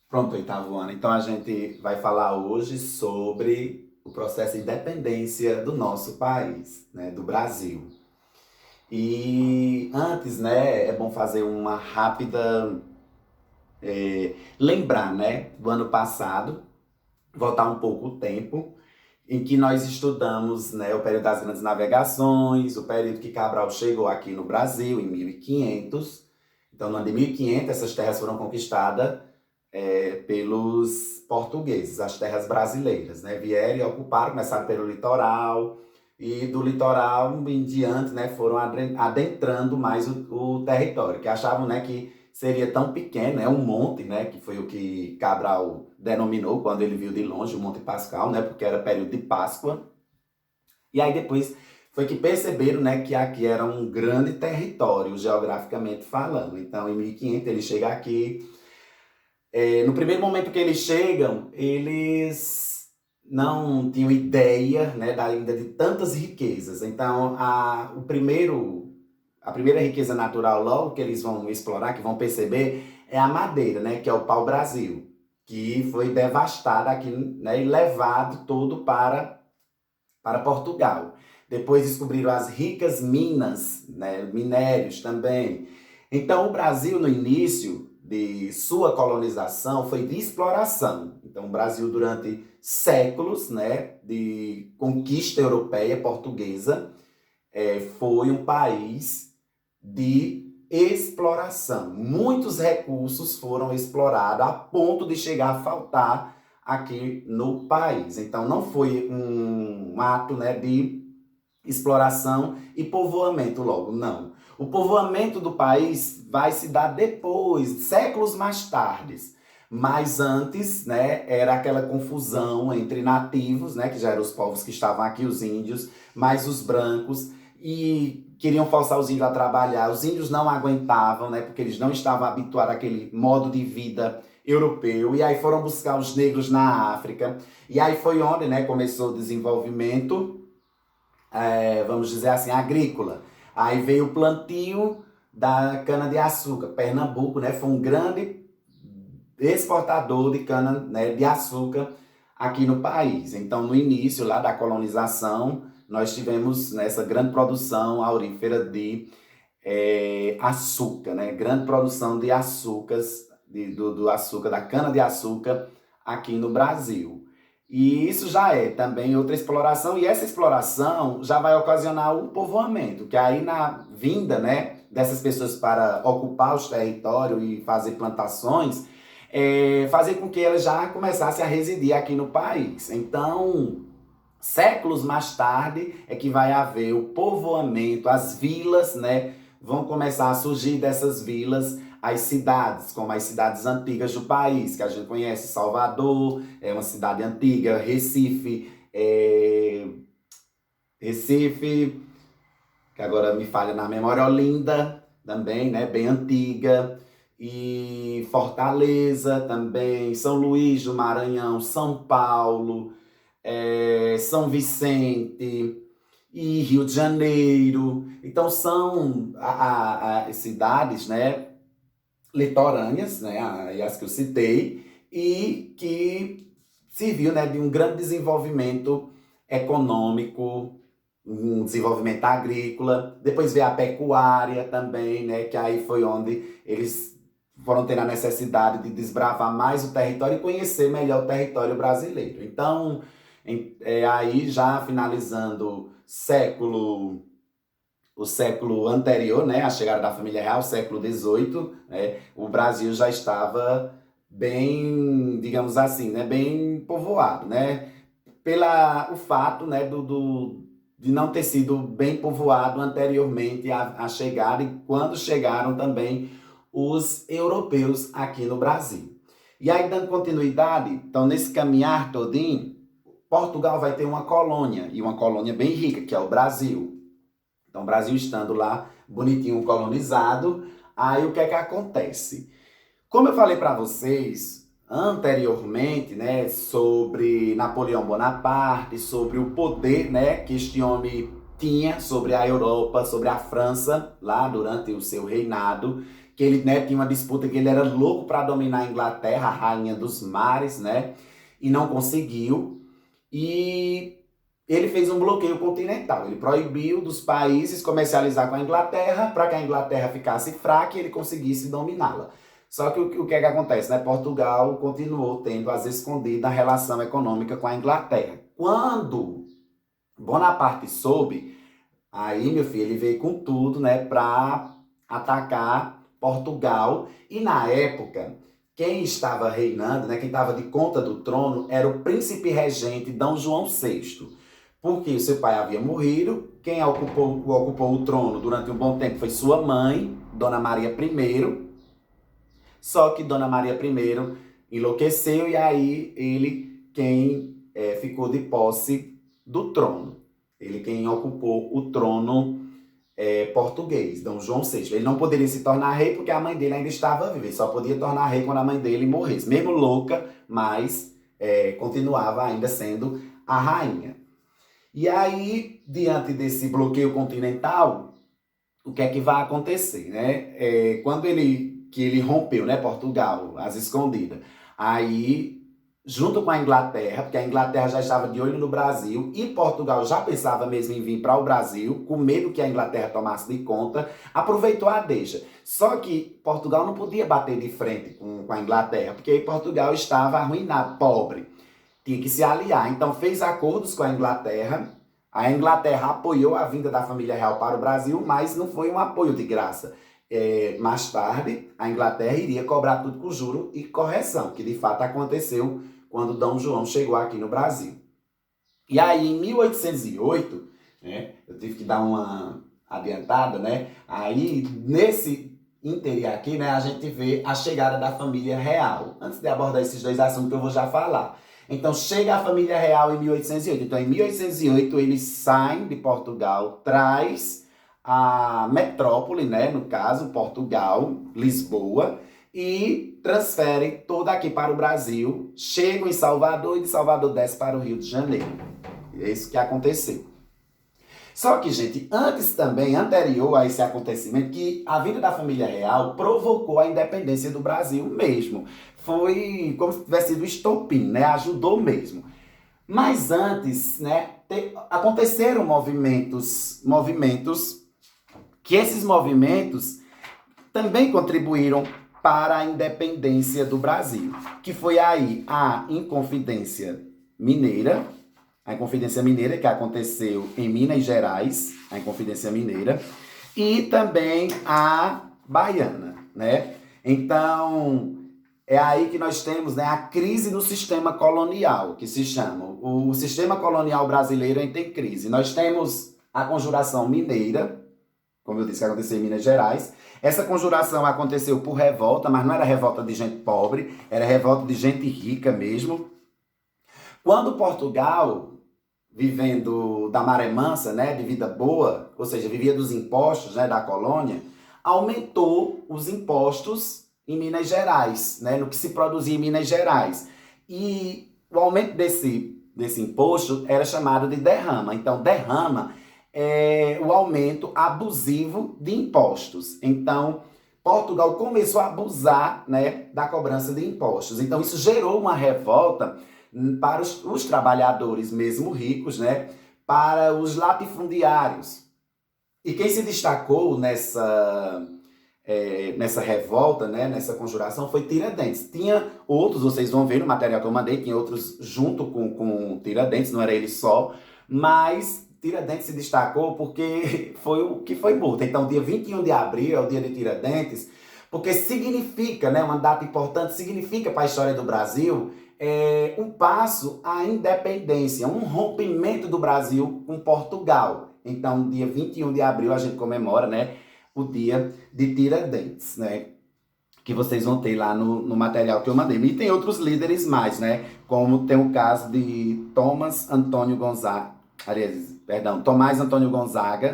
Pronto, oitavo ano. Então a gente vai falar hoje sobre o processo de independência do nosso país, né, do Brasil. E antes, né, é bom fazer uma rápida lembrar, né, do ano passado, voltar um pouco o tempo em que nós estudamos, né, o período das grandes navegações, o período que Cabral chegou aqui no Brasil em 1500. Então, no ano de 1500, essas terras foram conquistadas pelos portugueses, as terras brasileiras, né? Vieram e ocuparam, começaram pelo litoral, e do litoral em diante, né, foram adentrando mais o território, que achavam, né, que seria tão pequeno, né, um monte, né, que foi o que Cabral denominou quando ele viu de longe o Monte Pascal, né, porque era período de Páscoa. E aí depois foi que perceberam, né, que aqui era um grande território, geograficamente falando. Então, em 1500 ele chega aqui, no primeiro momento que eles chegam, eles não tinham ideia, né, ainda de tantas riquezas. Então, a primeira riqueza natural logo que eles vão explorar, que vão perceber, é a madeira, né, que é o pau-brasil, que foi devastado aqui, né, e levado todo para Portugal. Depois descobriram as ricas minas, né, minérios também. Então, o Brasil, no início de sua colonização, foi de exploração. Então, o Brasil, durante séculos, né, de conquista europeia portuguesa, foi um país de exploração. Muitos recursos foram explorados a ponto de chegar a faltar aqui no país. Então, não foi um ato, né, de exploração e povoamento logo, não. O povoamento do país vai se dar depois, séculos mais tarde. Mas antes, né, era aquela confusão entre nativos, né, que já eram os povos que estavam aqui, os índios, mais os brancos, e queriam forçar os índios a trabalhar. Os índios não aguentavam, né, porque eles não estavam habituados àquele modo de vida europeu, e aí foram buscar os negros na África. E aí foi onde, né, começou o desenvolvimento, vamos dizer assim, agrícola. Aí veio o plantio da cana-de-açúcar. Pernambuco, né, foi um grande exportador de cana, né, de açúcar aqui no país. Então, no início lá da colonização, nós tivemos nessa grande produção aurífera de açúcar, né, grande produção de açúcares, do açúcar, da cana-de-açúcar aqui no Brasil. E isso já é também outra exploração, e essa exploração já vai ocasionar o povoamento, que aí na vinda, né, dessas pessoas para ocupar os territórios e fazer plantações, fazer com que elas já começassem a residir aqui no país. Então, séculos mais tarde é que vai haver o povoamento, as vilas, né, vão começar a surgir dessas vilas as cidades, como as cidades antigas do país, que a gente conhece. Salvador é uma cidade antiga, Recife, que agora me falha na memória, Olinda também, né, bem antiga, e Fortaleza também, São Luís do Maranhão, São Paulo, São Vicente e Rio de Janeiro. Então são as cidades, né, litorâneas, né, as que eu citei, e que serviu, né, de um grande desenvolvimento econômico, um desenvolvimento agrícola. Depois veio a pecuária também, né, que aí foi onde eles foram ter a necessidade de desbravar mais o território e conhecer melhor o território brasileiro. Então, aí já finalizando o século anterior, né, a chegada da família real, século XVIII, né, o Brasil já estava bem, digamos assim, né, bem povoado, né, pela o fato, né, de não ter sido bem povoado anteriormente à chegada, e quando chegaram também os europeus aqui no Brasil. E aí, dando continuidade, então, nesse caminhar todinho, Portugal vai ter uma colônia, e uma colônia bem rica, que é o Brasil. Então, o Brasil estando lá, bonitinho, colonizado, aí o que é que acontece? Como eu falei para vocês anteriormente, né, sobre Napoleão Bonaparte, sobre o poder, né, que este homem tinha sobre a Europa, sobre a França, lá durante o seu reinado, que ele, né, tinha uma disputa que ele era louco para dominar a Inglaterra, a rainha dos mares, né, e não conseguiu. E ele fez um bloqueio continental. Ele proibiu dos países comercializar com a Inglaterra para que a Inglaterra ficasse fraca e ele conseguisse dominá-la. Só que o que é que acontece, né? Portugal continuou tendo as escondidas a relação econômica com a Inglaterra. Quando Bonaparte soube, aí, meu filho, ele veio com tudo, né, para atacar Portugal. E na época, quem estava reinando, né, quem estava de conta do trono, era o príncipe regente D. João VI. Porque o seu pai havia morrido, quem ocupou o trono durante um bom tempo foi sua mãe, Dona Maria I. Só que Dona Maria I enlouqueceu e aí ele quem ficou de posse do trono. Ele quem ocupou o trono português, Dom João VI. Ele não poderia se tornar rei porque a mãe dele ainda estava viva. Ele só podia tornar rei quando a mãe dele morresse. Mesmo louca, mas continuava ainda sendo a rainha. E aí, diante desse bloqueio continental, o que é que vai acontecer, né? Quando ele rompeu, né, Portugal, às escondidas, aí, junto com a Inglaterra, porque a Inglaterra já estava de olho no Brasil e Portugal já pensava mesmo em vir para o Brasil, com medo que a Inglaterra tomasse de conta, aproveitou a deixa. Só que Portugal não podia bater de frente com a Inglaterra, porque Portugal estava arruinado, pobre, tinha que se aliar. Então fez acordos com a Inglaterra apoiou a vinda da família real para o Brasil, mas não foi um apoio de graça. Mais tarde, a Inglaterra iria cobrar tudo com juro e correção, que de fato aconteceu quando Dom João chegou aqui no Brasil. E aí, em 1808, né, eu tive que dar uma adiantada, né? Aí, nesse interim aqui, né, a gente vê a chegada da família real. Antes de abordar esses dois assuntos que eu vou já falar. Então, chega a família real em 1808. Então, em 1808, eles saem de Portugal, traz a metrópole, né, no caso, Portugal, Lisboa, e transferem toda aqui para o Brasil, chegam em Salvador e de Salvador desce para o Rio de Janeiro. É isso que aconteceu. Só que, gente, anterior a esse acontecimento, que a vinda da família real provocou a independência do Brasil mesmo. Foi como se tivesse sido estopim, né? Ajudou mesmo. Mas antes, né, aconteceram movimentos que esses movimentos também contribuíram para a independência do Brasil, que foi aí a Inconfidência Mineira, que aconteceu em Minas Gerais, a Inconfidência Mineira, e também a Baiana, né? Então, é aí que nós temos, né, a crise no sistema colonial, que se chama. O sistema colonial brasileiro entra em crise. Nós temos a Conjuração Mineira, como eu disse, que aconteceu em Minas Gerais. Essa conjuração aconteceu por revolta, mas não era revolta de gente pobre, era revolta de gente rica mesmo. Quando Portugal, vivendo da maré mansa, né, de vida boa, ou seja, vivia dos impostos, né, da colônia, aumentou os impostos em Minas Gerais, né, no que se produzia em Minas Gerais. E o aumento desse imposto era chamado de derrama. Então, derrama é o aumento abusivo de impostos. Então, Portugal começou a abusar, né, da cobrança de impostos. Então, isso gerou uma revolta para os trabalhadores mesmo ricos, né, para os latifundiários. E quem se destacou nessa revolta, né, nessa conjuração, foi Tiradentes. Tinha outros, vocês vão ver no material que eu mandei, tinha outros junto com Tiradentes, não era ele só, mas Tiradentes se destacou porque foi o que foi morto. Então, dia 21 de abril é o dia de Tiradentes, porque significa, né, uma data importante, significa para a história do Brasil um passo à independência, um rompimento do Brasil com Portugal. Então, dia 21 de abril a gente comemora, né, o dia de Tiradentes, né, que vocês vão ter lá no material que eu mandei. E tem outros líderes mais, né, como tem o caso de Tomás Antônio Gonzaga,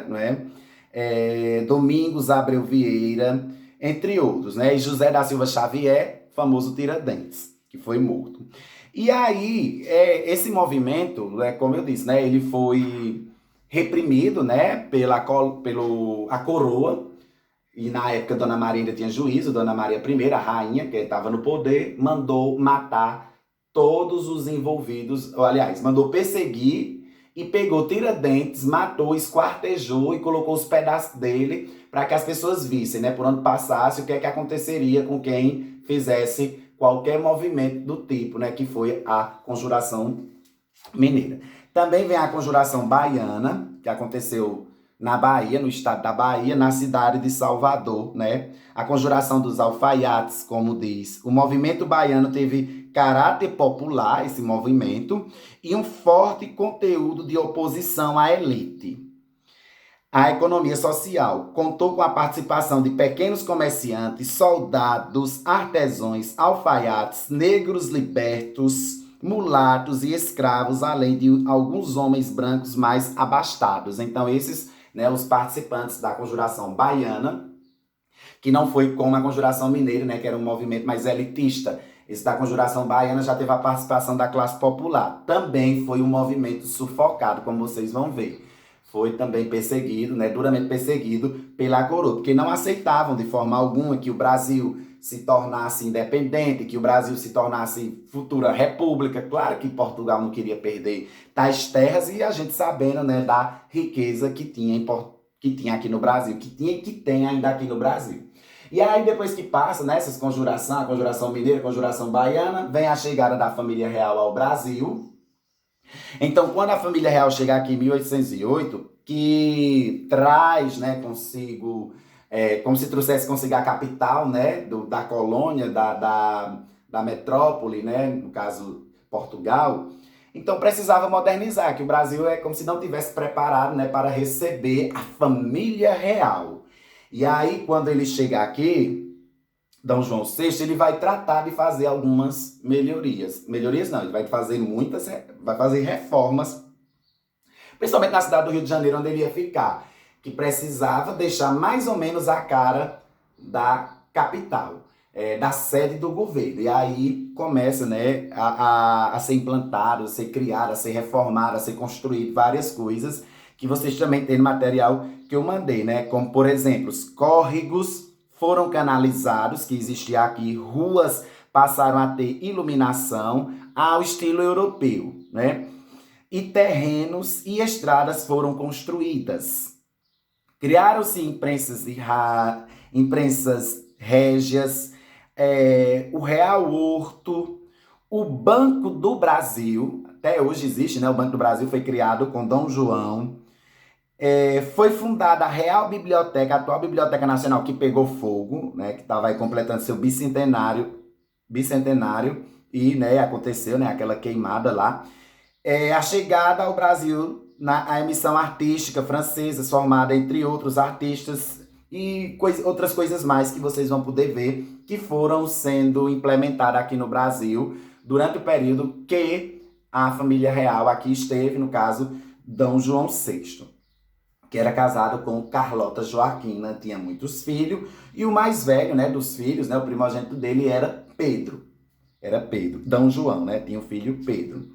né, Domingos Abreu Vieira, entre outros, né, e José da Silva Xavier, famoso Tiradentes, que foi morto. E aí, esse movimento, né, como eu disse, né, ele foi reprimido, né, pela coroa, e na época Dona Maria ainda tinha juízo, Dona Maria I, a rainha, que estava no poder, mandou matar todos os envolvidos, ou, aliás, mandou perseguir e pegou Tiradentes, matou, esquartejou e colocou os pedaços dele para que as pessoas vissem, né, por onde passasse, o que é que aconteceria com quem fizesse qualquer movimento do tipo, né, que foi a Conjuração Mineira. Também vem a Conjuração Baiana, que aconteceu na Bahia, no estado da Bahia, na cidade de Salvador, né? A Conjuração dos Alfaiates, como diz. O movimento baiano teve caráter popular, esse movimento, e um forte conteúdo de oposição à elite. A economia social contou com a participação de pequenos comerciantes, soldados, artesãos, alfaiates, negros libertos, mulatos e escravos, além de alguns homens brancos mais abastados. Então, esses, né, os participantes da Conjuração Baiana, que não foi como a Conjuração Mineira, né, que era um movimento mais elitista. Esse da Conjuração Baiana já teve a participação da classe popular. Também foi um movimento sufocado, como vocês vão ver. Foi também perseguido, né, duramente perseguido pela coroa, porque não aceitavam de forma alguma que o Brasil se tornasse independente, que o Brasil se tornasse futura república. Claro que Portugal não queria perder tais terras, e a gente sabendo, né, da riqueza que tinha aqui no Brasil, que tinha e que tem ainda aqui no Brasil. E aí, depois que passa, né, essas conjurações, a Conjuração Mineira, a Conjuração Baiana, vem a chegada da família real ao Brasil. Então, quando a família real chegar aqui em 1808, que traz, né, consigo, como se trouxesse consigo a capital, né, da colônia, da metrópole, né, no caso Portugal, então precisava modernizar, que o Brasil é como se não tivesse preparado, né, para receber a família real. E aí, quando ele chegar aqui, D. João VI, ele vai tratar de fazer algumas melhorias. Melhorias não, ele vai fazer reformas, principalmente na cidade do Rio de Janeiro, onde ele ia ficar, que precisava deixar mais ou menos a cara da capital, da sede do governo. E aí começa, né, a ser implantado, a ser criado, a ser reformado, a ser construído várias coisas que vocês também têm no material que eu mandei, né? Como, por exemplo, os córregos foram canalizados, que existia aqui, ruas passaram a ter iluminação ao estilo europeu, né? E terrenos e estradas foram construídas. Criaram-se imprensas régias, o Real Horto, o Banco do Brasil, até hoje existe, né? O Banco do Brasil foi criado com Dom João. Foi fundada a Real Biblioteca, a atual Biblioteca Nacional, que pegou fogo, né, que estava aí completando seu bicentenário, e, né, aconteceu, né, aquela queimada lá. A chegada ao Brasil, a emissão artística francesa, formada entre outros artistas e outras coisas mais que vocês vão poder ver, que foram sendo implementadas aqui no Brasil durante o período que a família real aqui esteve, no caso, D. João VI. Que era casado com Carlota Joaquina, tinha muitos filhos, e o mais velho, né, dos filhos, né, o primogênito dele era Pedro. D. João, né, tinha o filho Pedro.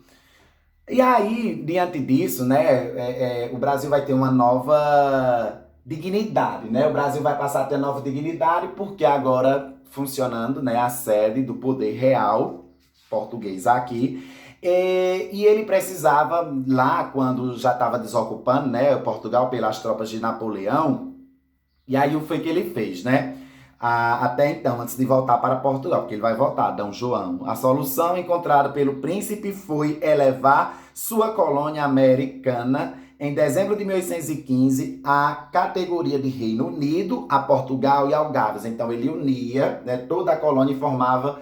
E aí, diante disso, né, o Brasil vai ter uma nova dignidade, né, o Brasil vai passar a ter nova dignidade, porque agora funcionando, né, a sede do poder real português aqui. E ele precisava, lá quando já estava desocupando, né, Portugal pelas tropas de Napoleão, e aí foi o que ele fez, né? Até então, antes de voltar para Portugal, porque ele vai voltar, D. João. A solução encontrada pelo príncipe foi elevar sua colônia americana, em dezembro de 1815, à categoria de Reino Unido, a Portugal e ao Gales. Então ele unia, né, toda a colônia e formava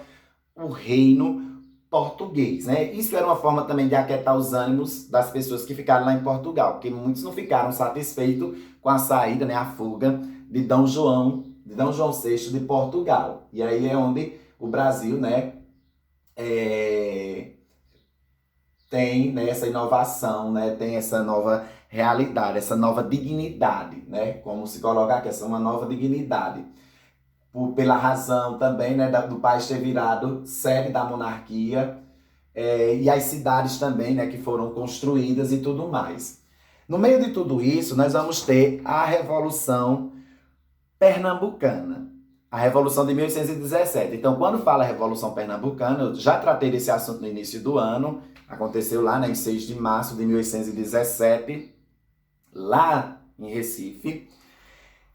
o Reino português, né? Isso era uma forma também de aquietar os ânimos das pessoas que ficaram lá em Portugal, porque muitos não ficaram satisfeitos com a saída, né, a fuga de D. João VI de Portugal. E aí é onde o Brasil, né, tem, né, essa inovação, né, tem essa nova realidade, essa nova dignidade, né, como se coloca aqui, essa é uma nova dignidade. Pela razão também, né, do país ter virado sede da monarquia, e as cidades também, né, que foram construídas e tudo mais. No meio de tudo isso, nós vamos ter a Revolução pernambucana. A Revolução de 1817. Então, quando fala Revolução Pernambucana, eu já tratei desse assunto no início do ano, aconteceu lá, né, em 6 de março de 1817, lá em Recife.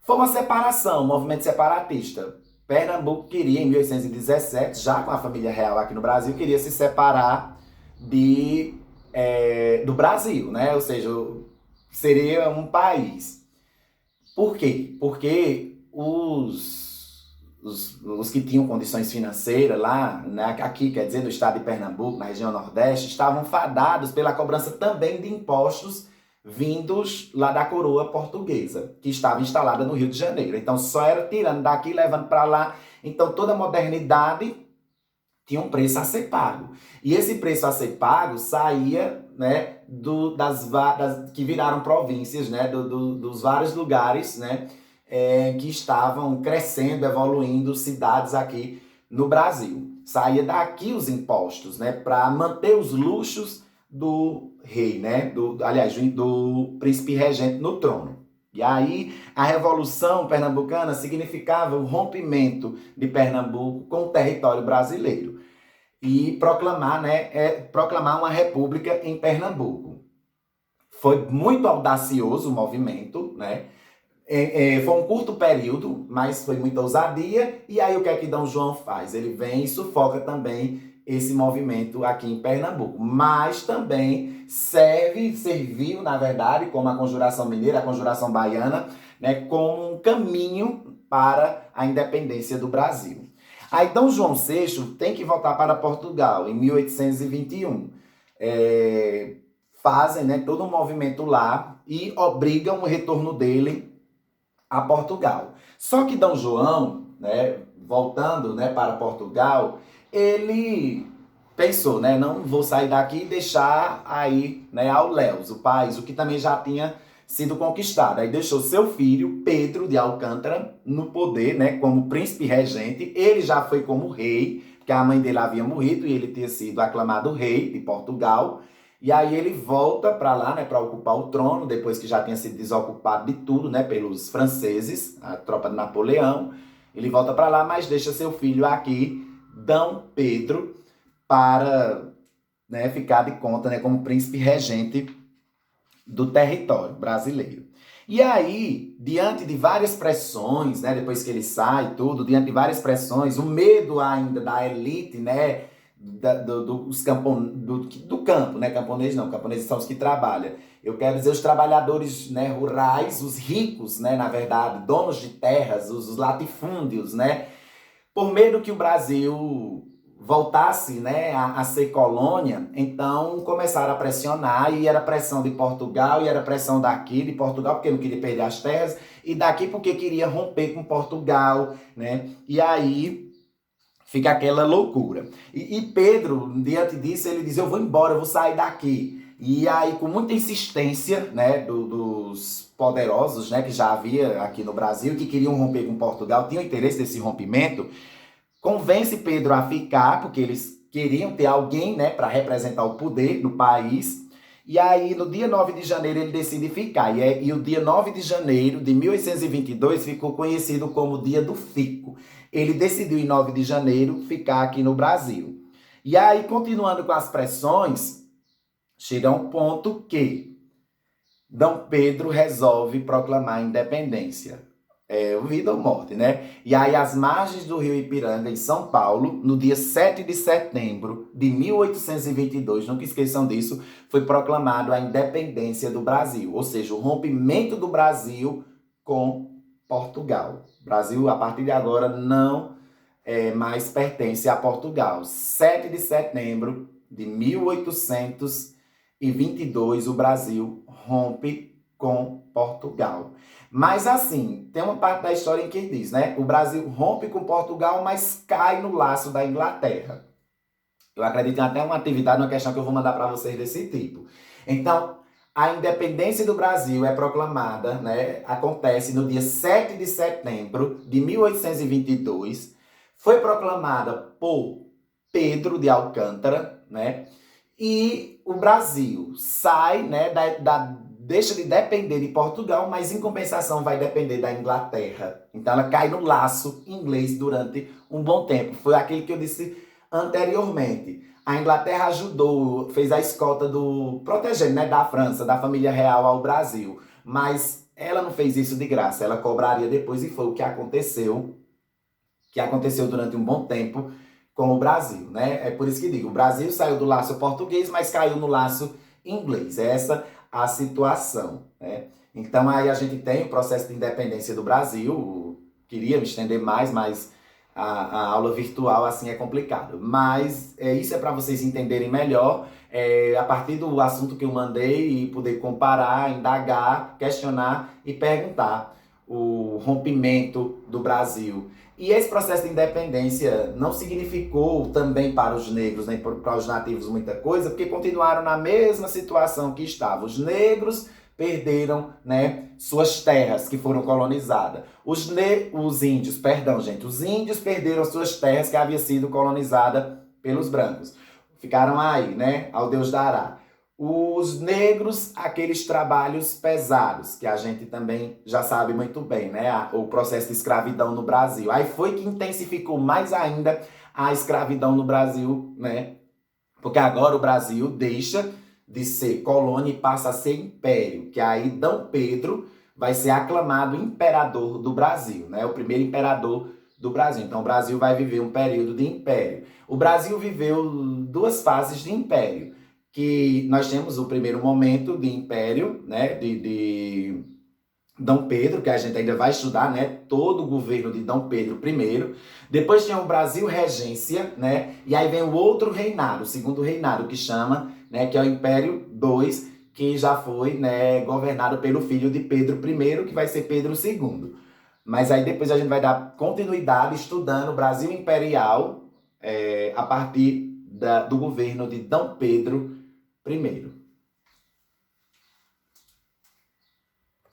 Foi uma separação, um movimento separatista. Pernambuco queria, em 1817, já com a família real aqui no Brasil, queria se separar do Brasil, né? Ou seja, seria um país. Por quê? Porque os que tinham condições financeiras lá, né, aqui, quer dizer, no estado de Pernambuco, na região Nordeste, estavam fadados pela cobrança também de impostos vindos lá da coroa portuguesa, que estava instalada no Rio de Janeiro. Então, só era tirando daqui e levando para lá. Então, toda a modernidade tinha um preço a ser pago. E esse preço a ser pago saía, né, que viraram províncias, né, dos vários lugares, né, que estavam crescendo, evoluindo, cidades aqui no Brasil. Saía daqui os impostos, né, para manter os luxos do rei, né, do príncipe regente no trono. E aí, a Revolução Pernambucana significava o rompimento de Pernambuco com o território brasileiro e proclamar uma república em Pernambuco. Foi muito audacioso o movimento, né? Foi um curto período, mas foi muita ousadia. E aí o que é que D. João faz? Ele vem e sufoca também esse movimento aqui em Pernambuco. Mas também serviu, na verdade, como a Conjuração Mineira, a Conjuração Baiana, né, como um caminho para a independência do Brasil. Aí D. João VI tem que voltar para Portugal em 1821. Fazem, né, todo um movimento lá e obrigam o retorno dele a Portugal. Só que D. João, né, voltando, né, para Portugal, ele pensou, né, não vou sair daqui e deixar aí, né, ao Léus, o país, o que também já tinha sido conquistado. Aí deixou seu filho, Pedro de Alcântara, no poder, né, como príncipe regente. Ele já foi como rei, porque a mãe dele havia morrido e ele tinha sido aclamado rei de Portugal. E aí ele volta para lá, né, para ocupar o trono, depois que já tinha sido desocupado de tudo, né, pelos franceses, a tropa de Napoleão. Ele volta para lá, mas deixa seu filho aqui, D. Pedro, para, né, ficar de conta, né, como príncipe regente do território brasileiro. E aí, diante de várias pressões, né, depois que ele sai tudo, diante de várias pressões, o medo ainda da elite, né, do campo, né? Camponês não, camponeses são os que trabalham. Eu quero dizer os trabalhadores, né, rurais, os ricos, né, na verdade, donos de terras, os latifúndios, né? Por medo que o Brasil voltasse, né, a ser colônia, então começaram a pressionar, e era pressão de Portugal, e era pressão daqui, de Portugal, porque não queria perder as terras, e daqui porque queria romper com Portugal, né? E aí fica aquela loucura. E Pedro, diante disso, ele diz, eu vou embora, eu vou sair daqui. E aí, com muita insistência, né, dos poderosos, né, que já havia aqui no Brasil, que queriam romper com Portugal, tinham interesse nesse rompimento, convence Pedro a ficar, porque eles queriam ter alguém, né, para representar o poder no país. E aí, no dia 9 de janeiro, ele decide ficar. E o dia 9 de janeiro de 1822 ficou conhecido como o Dia do Fico. Ele decidiu, em 9 de janeiro, ficar aqui no Brasil. E aí, continuando com as pressões, chega a um ponto que D. Pedro resolve proclamar a independência. Vida ou morte, né? E aí, às margens do rio Ipiranga, em São Paulo, no dia 7 de setembro de 1822, nunca esqueçam disso, foi proclamado a independência do Brasil, ou seja, o rompimento do Brasil com Portugal. O Brasil, a partir de agora, não mais pertence a Portugal. 7 de setembro de 1822, o Brasil rompe com Portugal. Mas assim, tem uma parte da história em que diz, né? O Brasil rompe com Portugal, mas cai no laço da Inglaterra. Eu acredito em até uma atividade, uma questão que eu vou mandar para vocês desse tipo. Então, a independência do Brasil é proclamada, né? Acontece no dia 7 de setembro de 1822. Foi proclamada por Pedro de Alcântara, né? E o Brasil sai, né, deixa de depender de Portugal, mas em compensação vai depender da Inglaterra. Então ela cai no laço inglês durante um bom tempo. Foi aquilo que eu disse anteriormente. A Inglaterra ajudou, fez a escolta protegendo, né, da França, da família real ao Brasil. Mas ela não fez isso de graça, ela cobraria depois e foi o que aconteceu durante um bom tempo com o Brasil, né? É por isso que digo, o Brasil saiu do laço português, mas caiu no laço inglês. É essa a situação, né? Então aí a gente tem o processo de independência do Brasil. Queria me estender mais, mas a aula virtual assim é complicado. Mas isso é para vocês entenderem melhor, a partir do assunto que eu mandei e poder comparar, indagar, questionar e perguntar o rompimento do Brasil. E esse processo de independência não significou também para os negros, nem para os nativos muita coisa, porque continuaram na mesma situação que estavam. Os negros perderam, né, suas terras que foram colonizadas. Os índios, perdão, gente, os índios perderam suas terras que haviam sido colonizadas pelos brancos. Ficaram aí, né, ao Deus dará. Os negros, aqueles trabalhos pesados, que a gente também já sabe muito bem, né? O processo de escravidão no Brasil. Aí foi que intensificou mais ainda a escravidão no Brasil, né? Porque agora o Brasil deixa de ser colônia e passa a ser império, que aí D. Pedro vai ser aclamado imperador do Brasil, né? O primeiro imperador do Brasil. Então o Brasil vai viver um período de império. O Brasil viveu duas fases de império, que nós temos o primeiro momento de império, né, de D. Pedro, que a gente ainda vai estudar, né, todo o governo de D. Pedro I. Depois tinha o Brasil Regência, né, e aí vem o outro reinado, o segundo reinado, que chama, né, que é o Império II, que já foi, né, governado pelo filho de Pedro I, que vai ser Pedro II. Mas aí depois a gente vai dar continuidade estudando o Brasil Imperial a partir do governo de D. Pedro I.